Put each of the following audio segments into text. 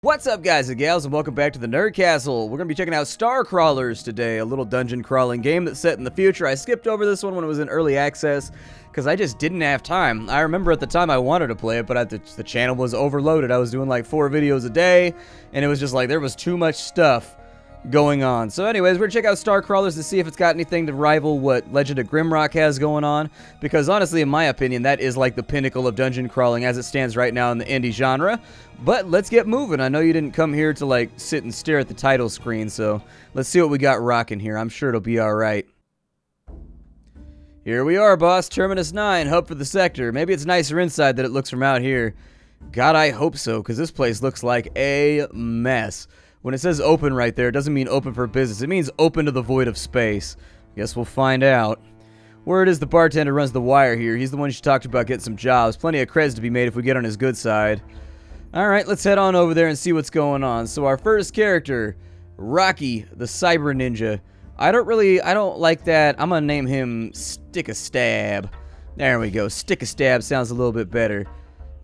What's up, guys and gals, and welcome back to the Nerd Castle. We're going to be checking out StarCrawlers today, a little dungeon crawling game that's set in the future. I skipped over this one when it was in early access because I just didn't have time. I remember at the time I wanted to play it, but the channel was overloaded. I was doing like 4 videos a day, and it was just like there was too much stuff going on. So anyways, we're gonna check out StarCrawlers to see if it's got anything to rival what Legend of Grimrock has going on, because honestly, in my opinion, that is like the pinnacle of dungeon crawling as it stands right now in the indie genre. But let's get moving. I know you didn't come here to like sit and stare at the title screen, so let's see what we got rocking here. I'm sure it'll be alright. Here we are, boss. Terminus 9, hub for the sector. Maybe it's nicer inside than it looks from out here. God, I hope so, because this place looks like a mess. When it says open right there, it doesn't mean open for business. It means open to the void of space. Guess we'll find out. Word is the bartender runs the wire here. He's the one you talked about getting some jobs. Plenty of creds to be made if we get on his good side. Alright, let's head on over there and see what's going on. So our first character, Rocky, the cyber ninja. I don't like that. I'm gonna name him Stick-a-Stab. There we go. Stick-a-Stab sounds a little bit better.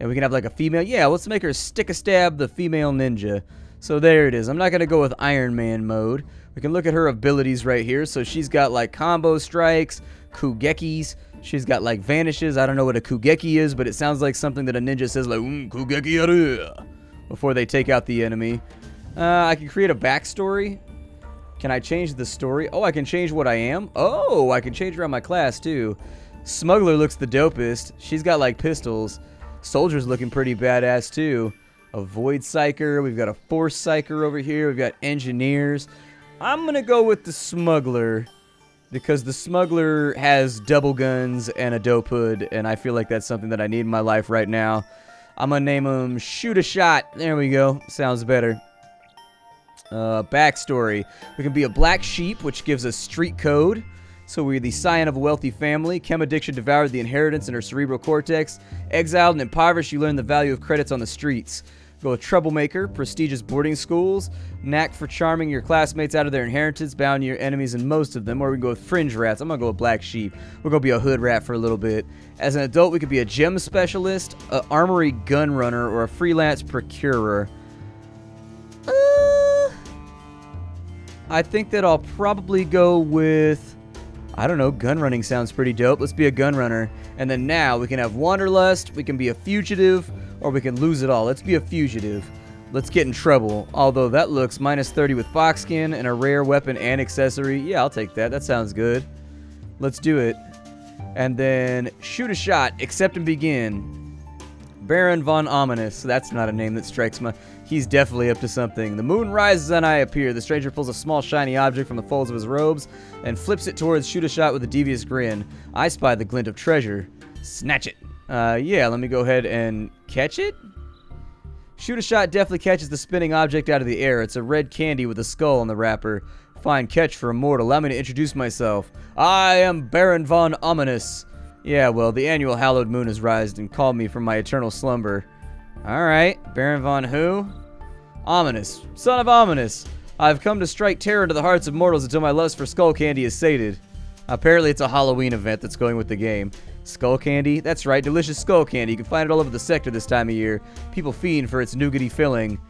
And we can have like a female. Yeah, let's make her Stick-a-Stab, the female ninja. So there it is. I'm not going to go with Iron Man mode. We can look at her abilities right here. So she's got like combo strikes, kugekis. She's got like vanishes. I don't know what a kugeki is, but it sounds like something that a ninja says like, kugeki aru, before they take out the enemy. I can create a backstory. Can I change the story? Oh, I can change what I am. Oh, I can change around my class too. Smuggler looks the dopest. She's got like pistols. Soldier's looking pretty badass too. A Void Psyker, we've got a Force Psyker over here, we've got Engineers. I'm going to go with the Smuggler, because the Smuggler has double guns and a dope hood, and I feel like that's something that I need in my life right now. I'm going to name him Shoot a Shot. There we go. Sounds better. Backstory. We can be a black sheep, which gives us street code. So we're the scion of a wealthy family. Chem addiction devoured the inheritance in her cerebral cortex. Exiled and impoverished, you learn the value of credits on the streets. Go with troublemaker, prestigious boarding schools, knack for charming your classmates out of their inheritance, bound your enemies in most of them. Or we can go with fringe rats. I'm going to go with black sheep. We're going to be a hood rat for a little bit. As an adult, we could be a gem specialist, an armory gun runner, or a freelance procurer. I think that I'll probably go with, I don't know, gun running sounds pretty dope. Let's be a gun runner. And then now we can have wanderlust, we can be a fugitive, or we can lose it all. Let's be a fugitive. Let's get in trouble. Although that looks minus 30 with foxskin and a rare weapon and accessory. Yeah, I'll take that. That sounds good. Let's do it. And then shoot a shot, accept and begin. Baron von Ominous. That's not a name that strikes my... He's definitely up to something. The moon rises and I appear. The stranger pulls a small shiny object from the folds of his robes and flips it towards Shoot a Shot with a devious grin. I spy the glint of treasure. Snatch it. Yeah, let me go ahead and catch it. Shoot a Shot definitely catches the spinning object out of the air. It's a red candy with a skull on the wrapper. Fine catch for a mortal. Allow me to introduce myself. I am Baron von Ominous. Yeah, well, the annual hallowed moon has rised and called me from my eternal slumber. Alright, Baron von who? Ominous. Son of Ominous. I've come to strike terror into the hearts of mortals until my lust for skull candy is sated. Apparently it's a Halloween event that's going with the game. Skull candy? That's right, delicious skull candy. You can find it all over the sector this time of year. People fiend for its nougaty filling.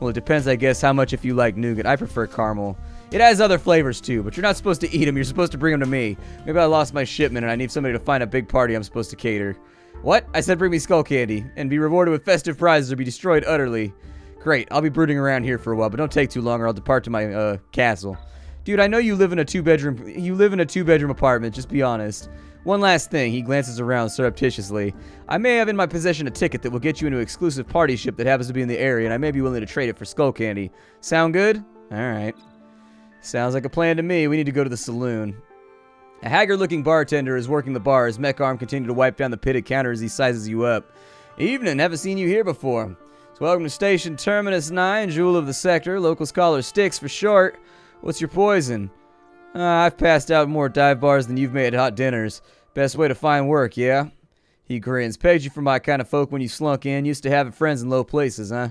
Well, it depends, I guess, how much if you like nougat. I prefer caramel. It has other flavors too, but you're not supposed to eat them. You're supposed to bring them to me. Maybe I lost my shipment and I need somebody to find a big party I'm supposed to cater. What? I said bring me skull candy and be rewarded with festive prizes or be destroyed utterly. Great, I'll be brooding around here for a while, but don't take too long or I'll depart to my castle. Dude, I know you live in a two-bedroom apartment, just be honest. One last thing, he glances around surreptitiously. I may have in my possession a ticket that will get you into an exclusive party ship that happens to be in the area, and I may be willing to trade it for skull candy. Sound good? Alright. Sounds like a plan to me. We need to go to the saloon. A haggard-looking bartender is working the bar. His mech arm continues to wipe down the pitted counter as he sizes you up. Evening, haven't seen you here before. So welcome to Station Terminus 9, Jewel of the Sector. Locals call her Sticks for short. What's your poison? I've passed out more dive bars than you've made at hot dinners. Best way to find work, yeah? He grins. Pegged you for my kind of folk when you slunk in. Used to having friends in low places, huh?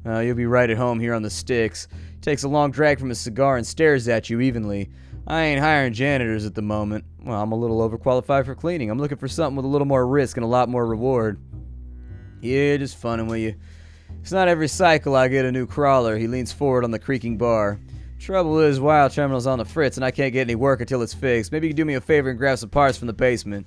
You'll be right at home here on the Sticks. Takes a long drag from his cigar and stares at you evenly. I ain't hiring janitors at the moment. Well, I'm a little overqualified for cleaning. I'm looking for something with a little more risk and a lot more reward. Yeah, just funning with you. It's not every cycle I get a new crawler. He leans forward on the creaking bar. Trouble is, Wild Terminal's on the fritz and I can't get any work until it's fixed. Maybe you can do me a favor and grab some parts from the basement.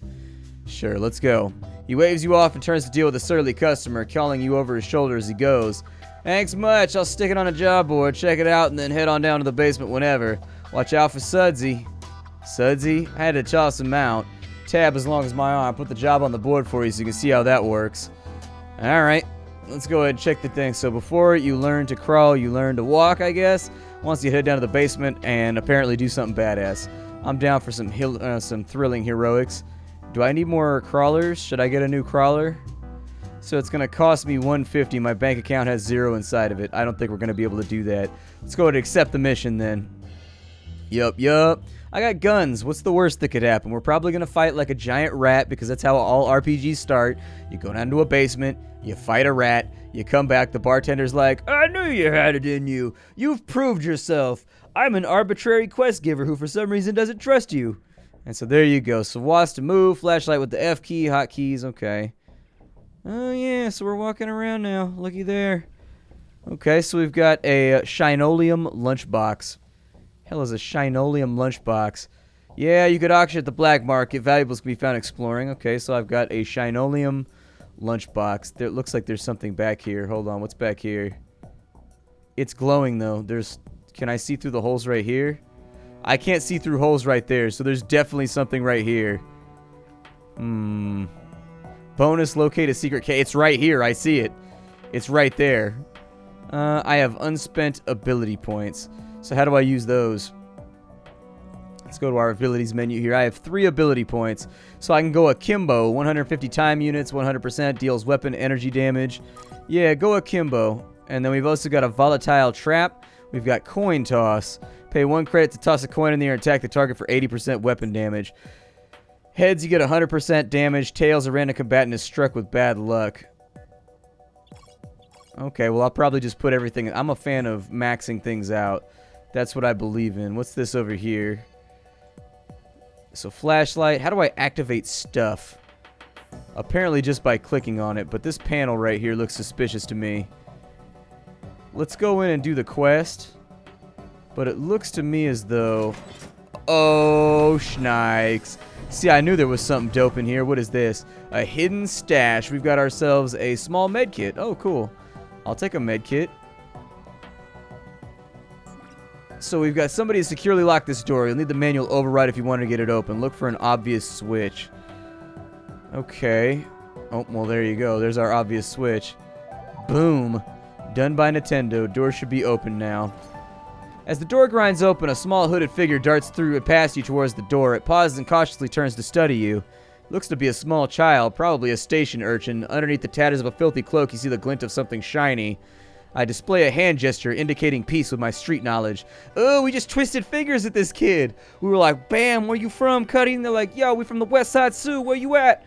Sure, let's go. He waves you off and turns to deal with a surly customer, calling you over his shoulder as he goes. Thanks much. I'll stick it on a job board, check it out, and then head on down to the basement whenever. Watch out for Sudsy. Sudsy? I had to toss him out. Tab as long as my arm. Put the job on the board for you so you can see how that works. Alright, let's go ahead and check the thing. So before you learn to crawl, you learn to walk, I guess. Once you head down to the basement and apparently do something badass. I'm down for some thrilling heroics. Do I need more crawlers? Should I get a new crawler? So it's going to cost me $150. My bank account has 0 inside of it. I don't think we're going to be able to do that. Let's go ahead and accept the mission then. Yup. I got guns. What's the worst that could happen? We're probably going to fight like a giant rat because that's how all RPGs start. You go down to a basement, you fight a rat, you come back, the bartender's like, I knew you had it in you. You've proved yourself. I'm an arbitrary quest giver who for some reason doesn't trust you. And so there you go. So WASD to move, flashlight with the F key, hotkeys, okay. Oh yeah, so we're walking around now. Looky there. Okay, so we've got a Shinoleum lunchbox. Hell is a Shinoleum lunchbox? Yeah, you could auction at the black market. Valuables can be found exploring. Okay, so I've got a Shinoleum lunchbox. There, it looks like there's something back here. Hold on, what's back here? It's glowing though. Can I see through the holes right here? I can't see through holes right there, so there's definitely something right here. Bonus, locate a secret key. It's right here. I see it. It's right there. I have unspent ability points. So how do I use those? Let's go to our abilities menu here. I have 3 ability points. So I can go akimbo. 150 time units, 100%, deals weapon energy damage. Yeah, go akimbo. And then we've also got a volatile trap. We've got coin toss. Pay 1 credit to toss a coin in the air and attack the target for 80% weapon damage. Heads, you get 100% damage. Tails, a random combatant is struck with bad luck. Okay, well, I'll probably just put everything... I'm a fan of maxing things out. That's what I believe in. What's this over here? So, flashlight. How do I activate stuff? Apparently just by clicking on it, but this panel right here looks suspicious to me. Let's go in and do the quest. But it looks to me as though... Oh, schnikes. See, I knew there was something dope in here. What is this? A hidden stash. We've got ourselves a small med kit. Oh, cool. I'll take a med kit. So we've got somebody to securely lock this door. You'll need the manual override if you want to get it open. Look for an obvious switch. Okay. Oh, well, there you go. There's our obvious switch. Boom. Done by Nintendo. Door should be open now. As the door grinds open, a small hooded figure darts through and past you towards the door. It pauses and cautiously turns to study you. Looks to be a small child, probably a station urchin. Underneath the tatters of a filthy cloak, you see the glint of something shiny. I display a hand gesture indicating peace with my street knowledge. Oh, we just twisted fingers at this kid. We were like, bam, where you from, Cuddy? And they're like, yo, we from the West Side Sioux, where you at?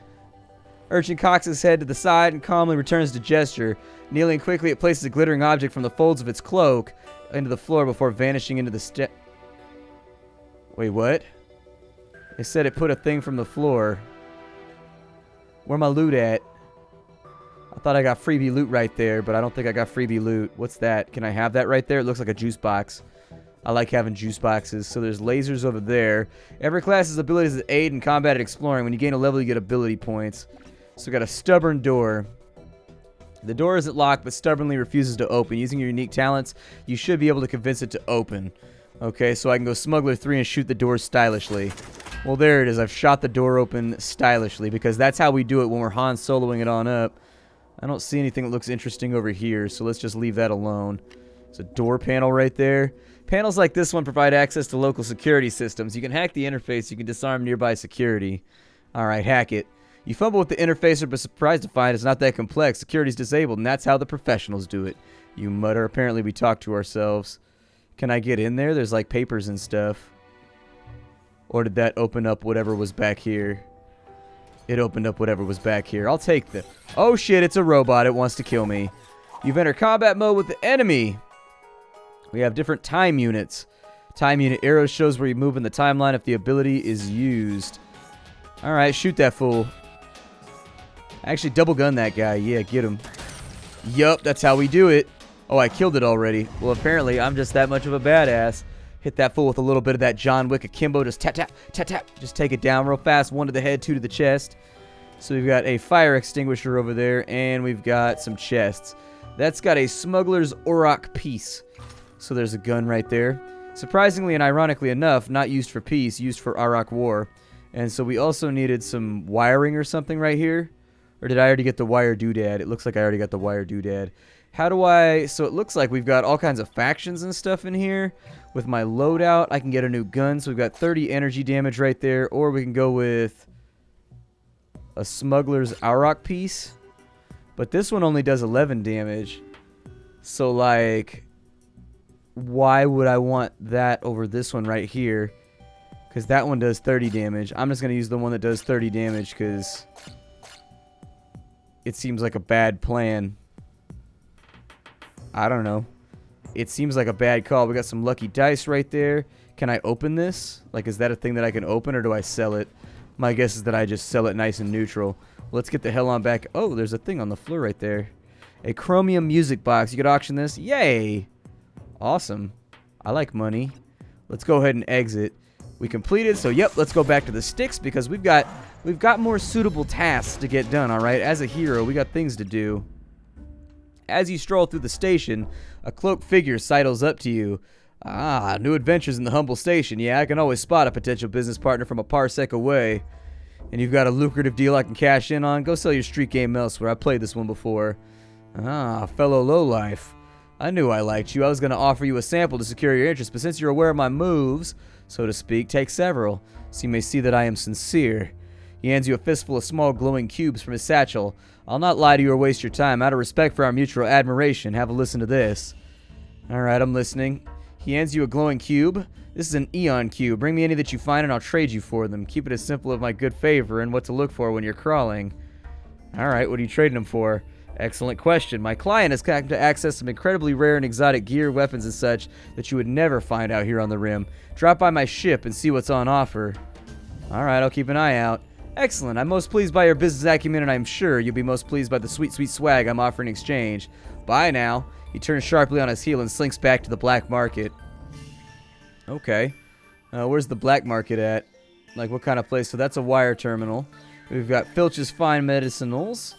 Urchin cocks his head to the side and calmly returns to gesture. Kneeling quickly, it places a glittering object from the folds of its cloak into the floor before vanishing into the Wait, what? It said it put a thing from the floor. Where my loot at? I thought I got freebie loot right there, but I don't think I got freebie loot. What's that? Can I have that right there? It looks like a juice box. I like having juice boxes. So there's lasers over there. Every class's abilities that aid in combat and exploring. When you gain a level, you get ability points. So we got a stubborn door. The door isn't locked, but stubbornly refuses to open. Using your unique talents, you should be able to convince it to open. Okay, so I can go Smuggler 3 and shoot the door stylishly. Well, there it is. I've shot the door open stylishly, because that's how we do it when we're Han Soloing it on up. I don't see anything that looks interesting over here, so let's just leave that alone. There's a door panel right there. Panels like this one provide access to local security systems. You can hack the interface. You can disarm nearby security. Alright, hack it. You fumble with the interface or be surprised to find it's not that complex. Security's disabled, and that's how the professionals do it. You mutter. Apparently we talk to ourselves. Can I get in there? There's like papers and stuff. Or did that open up whatever was back here? It opened up whatever was back here. I'll take the... Oh shit, it's a robot. It wants to kill me. You've entered combat mode with the enemy. We have different time units. Time unit arrow shows where you move in the timeline if the ability is used. Alright, shoot that fool. Actually, double gun that guy. Yeah, get him. Yup, that's how we do it. Oh, I killed it already. Well, apparently, I'm just that much of a badass. Hit that fool with a little bit of that John Wick akimbo. Just tap, tap, tap, tap. Just take it down real fast. 1 to the head, 2 to the chest. So we've got a fire extinguisher over there, and we've got some chests. That's got a smuggler's auroch piece. So there's a gun right there. Surprisingly and ironically enough, not used for peace, used for auroch war. And so we also needed some wiring or something right here. Or did I already get the wire doodad? It looks like I already got the wire doodad. How do I... So it looks like we've got all kinds of factions and stuff in here. With my loadout, I can get a new gun. So we've got 30 energy damage right there. Or we can go with a smuggler's auroch piece. But this one only does 11 damage. So, like, why would I want that over this one right here? Because that one does 30 damage. I'm just going to use the one that does 30 damage because it seems like a bad plan. I don't know. It seems like a bad call. We got some lucky dice right there. Can I open this? Like, is that a thing that I can open or do I sell it? My guess is that I just sell it nice and neutral. Let's get the hell on back. Oh, there's a thing on the floor right there. A chromium music box. You could auction this. Yay! Awesome. I like money. Let's go ahead and exit. We completed, so yep, let's go back to the sticks because we've got more suitable tasks to get done, alright? As a hero, we got things to do. As you stroll through the station, a cloaked figure sidles up to you. Ah, new adventures in the humble station. Yeah, I can always spot a potential business partner from a parsec away. And you've got a lucrative deal I can cash in on? Go sell your street game elsewhere. I played this one before. Ah, fellow lowlife. I knew I liked you. I was going to offer you a sample to secure your interest, but since you're aware of my moves, so to speak, take several, so you may see that I am sincere. He hands you a fistful of small glowing cubes from his satchel. I'll not lie to you or waste your time. Out of respect for our mutual admiration, have a listen to this. Alright, I'm listening. He hands you a glowing cube. This is an Eon cube. Bring me any that you find and I'll trade you for them. Keep it as simple of my good favor and what to look for when you're crawling. Alright, what are you trading them for? Excellent question. My client has come to access some incredibly rare and exotic gear, weapons, and such that you would never find out here on the Rim. Drop by my ship and see what's on offer. Alright, I'll keep an eye out. Excellent. I'm most pleased by your business acumen, and I'm sure you'll be most pleased by the sweet, sweet swag I'm offering in exchange. Bye now. He turns sharply on his heel and slinks back to the black market. Okay. Where's the black market at? Like, what kind of place? So that's a wire terminal. We've got Filch's Fine Medicinals.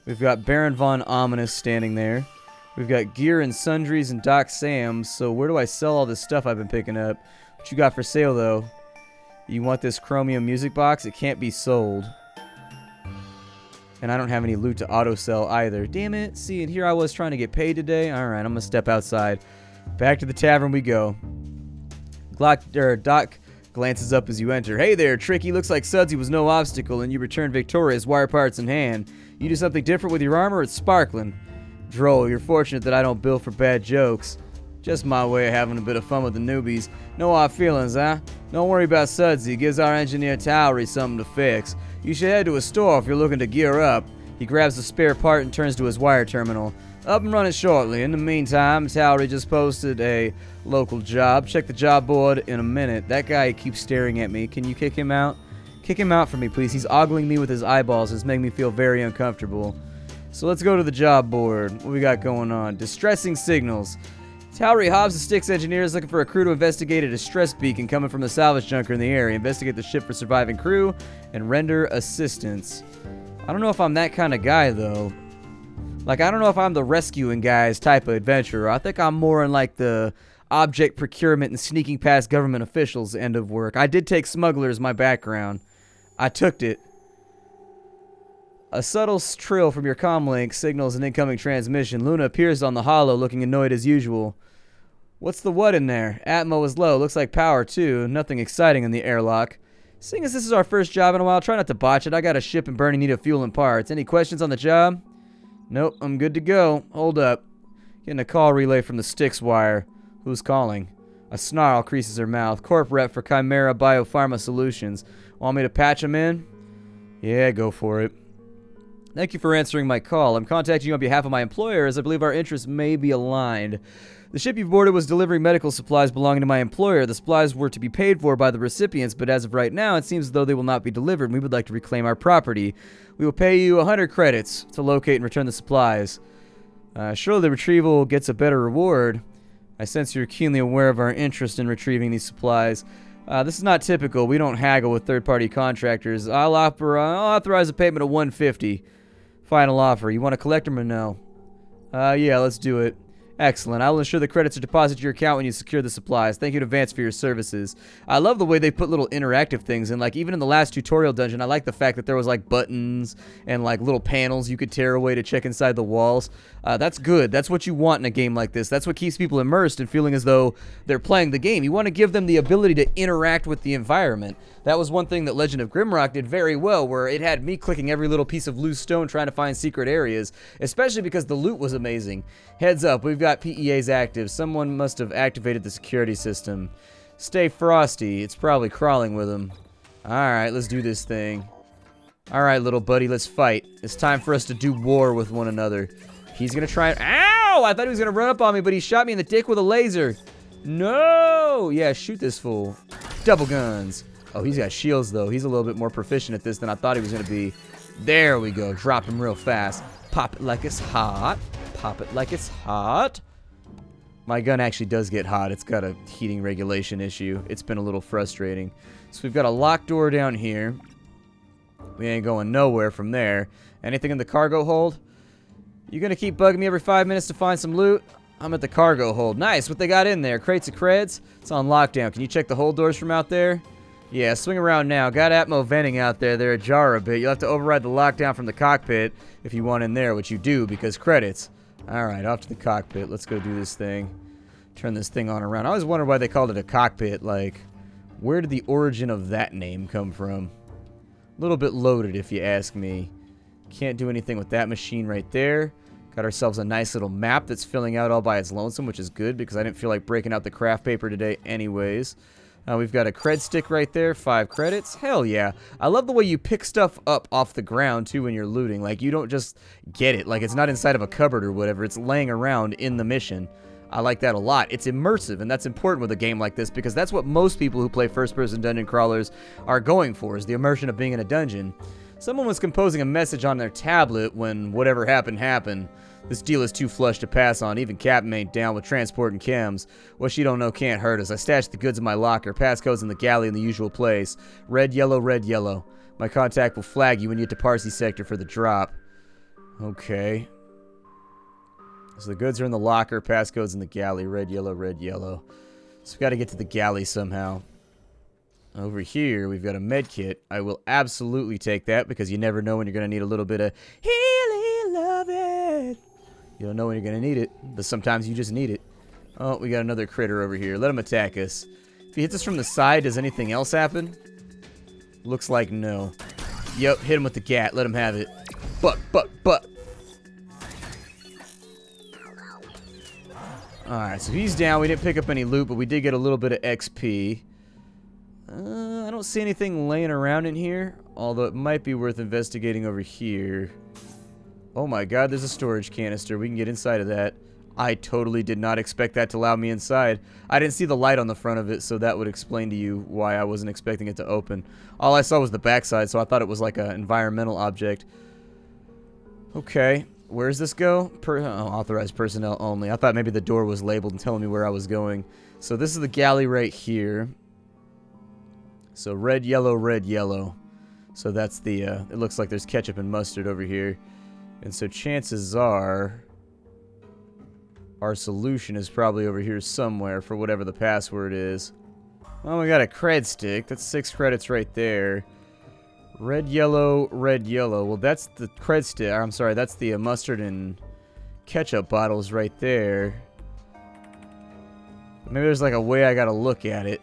We've got Baron Von Ominous standing there. We've got Gear and Sundries and Doc Sam's. So where do I sell all this stuff I've been picking up? What you got for sale, though? You want this chromium music box? It can't be sold. And I don't have any loot to auto-sell either. Damn it. See, and here I was trying to get paid today. Alright, I'm going to step outside. Back to the tavern we go. Doc glances up as you enter. Hey there, Tricky. Looks like Sudsy was no obstacle, and you return victorious, wire parts in hand. You do something different with your armor, it's sparkling. Draal, you're fortunate that I don't bill for bad jokes. Just my way of having a bit of fun with the newbies. No hard feelings, huh? Don't worry about Sudsy. Gives our engineer Towery something to fix. You should head to a store if you're looking to gear up. He grabs the spare part and turns to his wire terminal. Up and running shortly. In the meantime, Towery just posted a local job. Check the job board in a minute. That guy keeps staring at me. Can you kick him out? Kick him out for me, please. He's ogling me with his eyeballs. It's making me feel very uncomfortable. So let's go to the job board. What we got going on? Distressing signals. Towery Hobbs, the Styx engineer, is looking for a crew to investigate a distress beacon coming from the salvage junker in the area. Investigate the ship for surviving crew and render assistance. I don't know if I'm that kind of guy, though. Like, I don't know if I'm the rescuing guys type of adventurer. I think I'm more in, like, the object procurement and sneaking past government officials end of work. I did take smuggler as my background. I took it. A subtle trill from your comlink signals an incoming transmission. Luna appears on the holo looking annoyed as usual. What's the what in there? Atmo is low. Looks like power, too. Nothing exciting in the airlock. Seeing as this is our first job in a while, try not to botch it. I got a ship in burning need of fuel and parts. Any questions on the job? Nope, I'm good to go. Hold up. Getting a call relay from the Styx wire. Who's calling? A snarl creases her mouth. Corp rep for Chimera Biopharma Solutions. Want me to patch him in? Yeah, go for it. Thank you for answering my call. I'm contacting you on behalf of my employer as I believe our interests may be aligned. The ship you boarded was delivering medical supplies belonging to my employer. The supplies were to be paid for by the recipients, but as of right now, it seems as though they will not be delivered. We would like to reclaim our property. We will pay you 100 credits to locate and return the supplies. Surely the retrieval gets a better reward. I sense you're keenly aware of our interest in retrieving these supplies. This is not typical. We don't haggle with third-party contractors. I'll authorize a payment of $150. Final offer. You want to collect them or no? Yeah, let's do it. Excellent. I will ensure the credits are deposited to your account when you secure the supplies. Thank you in advance for your services. I love the way they put little interactive things in. Like, even in the last tutorial dungeon, I like the fact that there was, like, buttons and, like, little panels you could tear away to check inside the walls. That's good. That's what you want in a game like this. That's what keeps people immersed and feeling as though they're playing the game. You want to give them the ability to interact with the environment. That was one thing that Legend of Grimrock did very well, where it had me clicking every little piece of loose stone trying to find secret areas, especially because the loot was amazing. Heads up, we've got PEAs active. Someone must have activated the security system. Stay frosty. It's probably crawling with them. Alright, let's do this thing. Alright, little buddy, let's fight. It's time for us to do war with one another. He's gonna try and— Ow! I thought he was gonna run up on me, but he shot me in the dick with a laser. No! Yeah, shoot this fool. Double guns. Oh, he's got shields, though. He's a little bit more proficient at this than I thought he was gonna be. There we go. Drop him real fast. Pop it like it's hot. Pop it like it's hot. My gun actually does get hot. It's got a heating regulation issue. It's been a little frustrating. So we've got a locked door down here. We ain't going nowhere from there. Anything in the cargo hold? You gonna keep bugging me every 5 minutes to find some loot? I'm at the cargo hold. Nice. What they got in there? Crates of creds? It's on lockdown. Can you check the hold doors from out there? Yeah, swing around now. Got Atmo venting out there. They're ajar a bit. You'll have to override the lockdown from the cockpit if you want in there, which you do because credits. Alright, off to the cockpit. Let's go do this thing. Turn this thing on around. I always wondered why they called it a cockpit. Like, where did the origin of that name come from? A little bit loaded, if you ask me. Can't do anything with that machine right there. Got ourselves a nice little map that's filling out all by its lonesome, which is good because I didn't feel like breaking out the craft paper today anyways. We've got a cred stick right there, 5 credits. Hell yeah. I love the way you pick stuff up off the ground, too, when you're looting. Like, you don't just get it. Like, it's not inside of a cupboard or whatever. It's laying around in the mission. I like that a lot. It's immersive, and that's important with a game like this because that's what most people who play first-person dungeon crawlers are going for, is the immersion of being in a dungeon. Someone was composing a message on their tablet when whatever happened happened. This deal is too flush to pass on. Even Captain ain't down with transport and chems. What she don't know can't hurt us. I stashed the goods in my locker. Passcode's in the galley in the usual place. Red, yellow, red, yellow. My contact will flag you when you get to Parsi sector for the drop. Okay. So the goods are in the locker. Passcode's in the galley. Red, yellow, red, yellow. So we've got to get to the galley somehow. Over here, we've got a med kit. I will absolutely take that because you never know when you're going to need a little bit of healing love it. You don't know when you're going to need it, but sometimes you just need it. Oh, we got another critter over here. Let him attack us. If he hits us from the side, does anything else happen? Looks like no. Yep, hit him with the gat. Let him have it. Butt. Alright, so he's down. We didn't pick up any loot, but we did get a little bit of XP. I don't see anything laying around in here, although it might be worth investigating over here. Oh my god, there's a storage canister. We can get inside of that. I totally did not expect that to allow me inside. I didn't see the light on the front of it, so that would explain to you why I wasn't expecting it to open. All I saw was the backside, so I thought it was like an environmental object. Okay, where's this go? Authorized personnel only. I thought maybe the door was labeled and telling me where I was going. So this is the galley right here. So red, yellow, red, yellow. So that's the, it looks like there's ketchup and mustard over here. And so chances are our solution is probably over here somewhere for whatever the password is. Well, we got a cred stick. That's 6 credits right there. Red, yellow, red, yellow. Well, that's the cred stick. I'm sorry, that's the mustard and ketchup bottles right there. Maybe there's like a way I gotta look at it.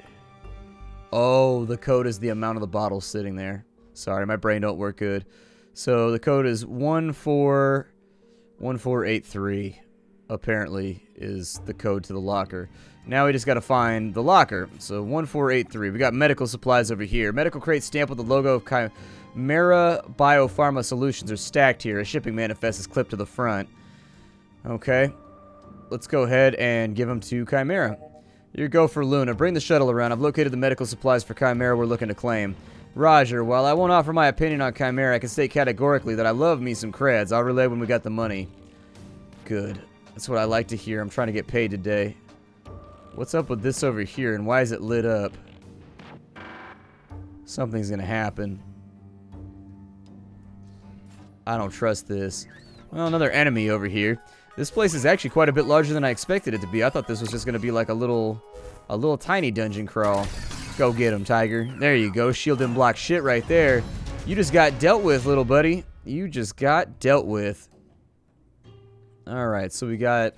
Oh, the code is the amount of the bottles sitting there. Sorry, my brain don't work good. So the code is 141483. Apparently is the code to the locker. Now we just got to find the locker. So 1483. We got medical supplies over here. Medical crates stamped with the logo of Chimera Biopharma Solutions are stacked here. A shipping manifest is clipped to the front. Okay. Let's go ahead and give them to Chimera. You go for Luna. Bring the shuttle around. I've located the medical supplies for Chimera we're looking to claim. Roger. While I won't offer my opinion on Chimera, I can state categorically that I love me some creds. I'll relay when we got the money. good. That's what I like to hear. I'm trying to get paid today. What's up with this over here, and why is it lit up? Something's gonna happen. I don't trust this. Well, another enemy over here. This place is actually quite a bit larger than I expected it to be. I thought this was just gonna be like a little tiny dungeon crawl. Go get him, Tiger. There you go. Shield didn't block shit right there. You just got dealt with, little buddy. You just got dealt with. Alright, so we got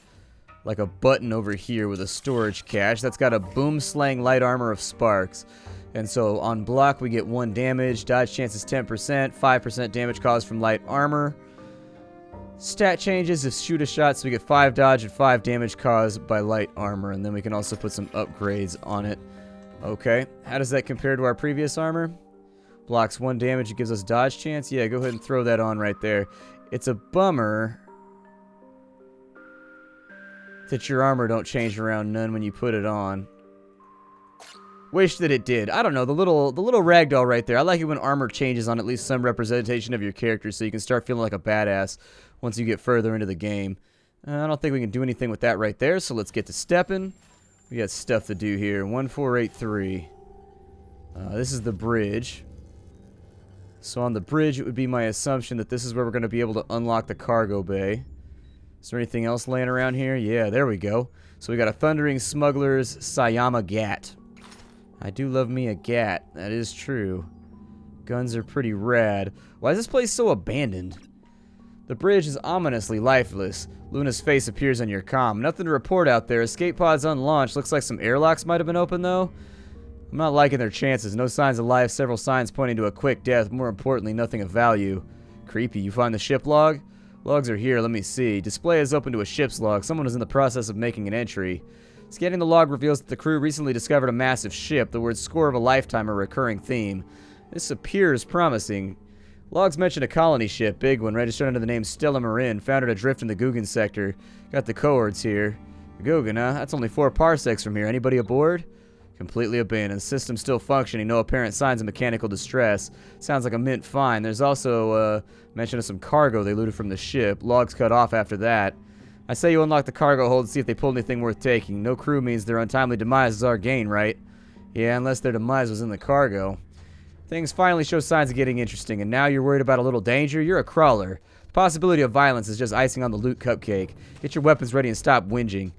like a button over here with a storage cache. That's got a boom slang light armor of sparks. And so on block we get 1 damage. Dodge chance is 10%. 5% damage caused from light armor. Stat changes if shoot a shot, so we get 5 dodge and 5 damage caused by light armor. And then we can also put some upgrades on it. Okay, how does that compare to our previous armor? Blocks 1 damage, it gives us dodge chance. Yeah, go ahead and throw that on right there. It's a bummer that your armor don't change around none when you put it on. Wish that it did. I don't know, the little ragdoll right there. I like it when armor changes on at least some representation of your character so you can start feeling like a badass once you get further into the game. I don't think we can do anything with that right there, so let's get to stepping. We got stuff to do here. 1483. This is the bridge. So on the bridge, it would be my assumption that this is where we're going to be able to unlock the cargo bay. Is there anything else laying around here? Yeah, there we go. So we got a Thundering Smuggler's Sayama Gat. I do love me a Gat. That is true. Guns are pretty rad. Why is this place so abandoned? The bridge is ominously lifeless. Luna's face appears on your comm. Nothing to report out there. Escape pods unlaunched. Looks like some airlocks might have been open, though. I'm not liking their chances. No signs of life. Several signs pointing to a quick death. More importantly, nothing of value. Creepy. You find the ship log? Logs are here. Let me see. Display is open to a ship's log. Someone is in the process of making an entry. Scanning the log reveals that the crew recently discovered a massive ship. The words score of a lifetime are a recurring theme. This appears promising. Logs mention a colony ship, big one, registered under the name Stella Marin, founded adrift in the Guggen sector. Got the cohorts here. Guggen, huh? That's only 4 parsecs from here. Anybody aboard? Completely abandoned. System still functioning. No apparent signs of mechanical distress. Sounds like a mint find. There's also mention of some cargo they looted from the ship. Logs cut off after that. I say you unlock the cargo hold and see if they pulled anything worth taking. No crew means their untimely demise is our gain, right? Yeah, unless their demise was in the cargo. Things finally show signs of getting interesting, and now you're worried about a little danger? You're a crawler. The possibility of violence is just icing on the loot cupcake. Get your weapons ready and stop whinging.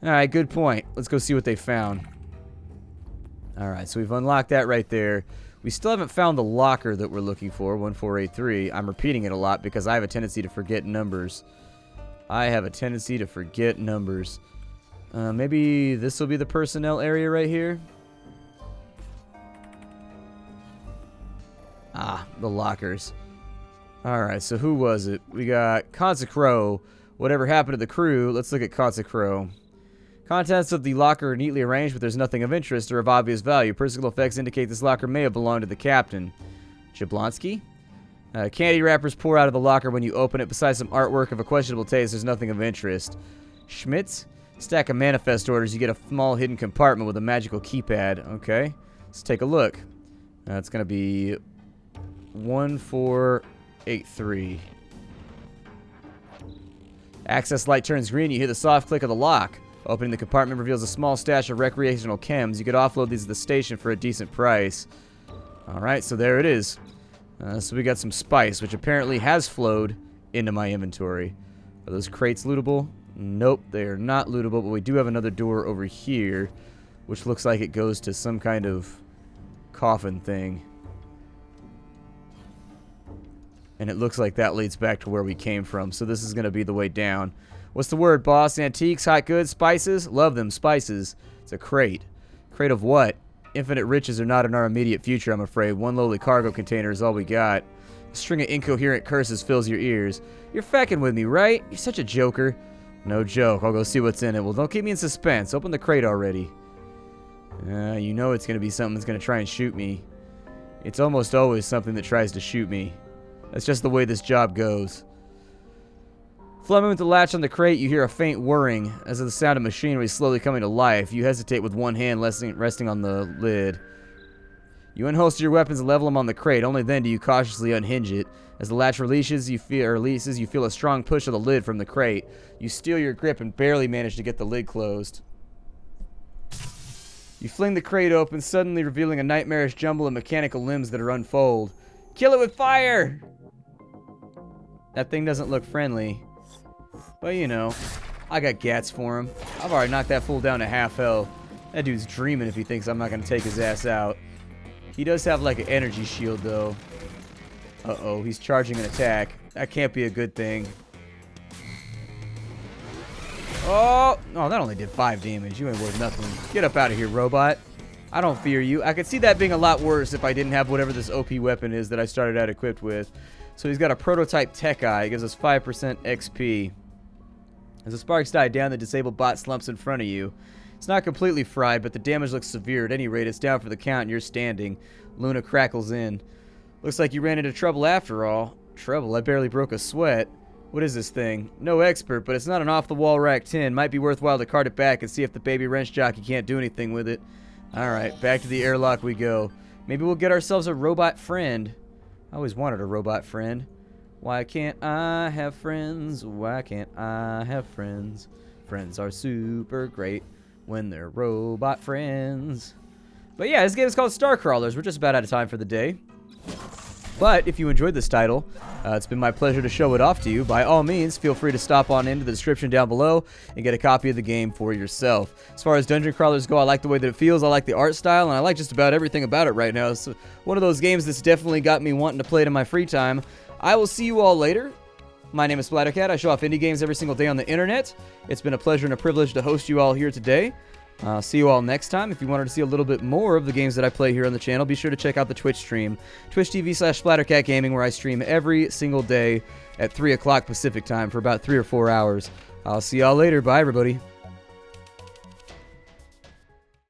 Alright, good point. Let's go see what they found. Alright, so we've unlocked that right there. We still haven't found the locker that we're looking for, 1483. I'm repeating it a lot because I have a tendency to forget numbers. Maybe this will be the personnel area right here. Ah, the lockers. Alright, so who was it? We got Consecro. Whatever happened to the crew? Let's look at Consecro. Contents of the locker are neatly arranged, but there's nothing of interest or of obvious value. Personal effects indicate this locker may have belonged to the captain. Jablonski? Candy wrappers pour out of the locker when you open it. Besides some artwork of a questionable taste, there's nothing of interest. Schmitz? Stack of manifest orders. You get a small hidden compartment with a magical keypad. Okay, let's take a look. It's going to be 1483. Access light turns green. You hear the soft click of the lock. Opening the compartment reveals a small stash of recreational chems. You could offload these at the station for a decent price. Alright, so there it is. So we got some spice, which apparently has flowed into my inventory. Are those crates lootable? Nope, they are not lootable, but we do have another door over here, which looks like it goes to some kind of coffin thing. And it looks like that leads back to where we came from, so this is going to be the way down. What's the word, boss? Antiques, hot goods, spices? Love them, spices. It's a crate. Crate of what? Infinite riches are not in our immediate future, I'm afraid. One lowly cargo container is all we got. A string of incoherent curses fills your ears. You're fecking with me, right? You're such a joker. No joke. I'll go see what's in it. Well, don't keep me in suspense. Open the crate already. You know it's going to be something that's going to try and shoot me. It's almost always something that tries to shoot me. That's just the way this job goes. Flumming with the latch on the crate, you hear a faint whirring as of the sound of machinery slowly coming to life. You hesitate with one hand resting on the lid. You unholster your weapons and level them on the crate. Only then do you cautiously unhinge it. As the latch releases, you feel a strong push of the lid from the crate. You steal your grip and barely manage to get the lid closed. You fling the crate open, suddenly revealing a nightmarish jumble of mechanical limbs that are unfold. Kill it with fire! That thing doesn't look friendly. But you know, I got gats for him. I've already knocked that fool down to half health. That dude's dreaming if he thinks I'm not going to take his ass out. He does have like an energy shield though. Uh-oh, he's charging an attack. That can't be a good thing. Oh, that only did 5 damage. You ain't worth nothing. Get up out of here, robot. I don't fear you. I could see that being a lot worse if I didn't have whatever this OP weapon is that I started out equipped with. So he's got a prototype tech eye. It gives us 5% XP. As the sparks die down, the disabled bot slumps in front of you. It's not completely fried, but the damage looks severe. At any rate, it's down for the count and you're standing. Luna crackles in. Looks like you ran into trouble after all. Trouble? I barely broke a sweat. What is this thing? No expert, but it's not an off-the-wall rack tin. Might be worthwhile to cart it back and see if the baby wrench jockey can't do anything with it. Alright, back to the airlock we go. Maybe we'll get ourselves a robot friend. I always wanted a robot friend. Why can't I have friends? Why can't I have friends? Friends are super great when they're robot friends. But yeah, this game is called StarCrawlers. We're just about out of time for the day. But if you enjoyed this title, it's been my pleasure to show it off to you. By all means, feel free to stop on into the description down below and get a copy of the game for yourself. As far as dungeon crawlers go, I like the way that it feels, I like the art style, and I like just about everything about it right now. It's one of those games that's definitely got me wanting to play it in my free time. I will see you all later. My name is Splat. I show off indie games every single day on the internet. It's been a pleasure and a privilege to host you all here today. See you all next time. If you wanted to see a little bit more of the games that I play here on the channel, be sure to check out the Twitch stream. Twitch.tv/SplatterCatGaming, where I stream every single day at 3 o'clock Pacific time for about 3 or 4 hours. I'll see y'all later. Bye, everybody.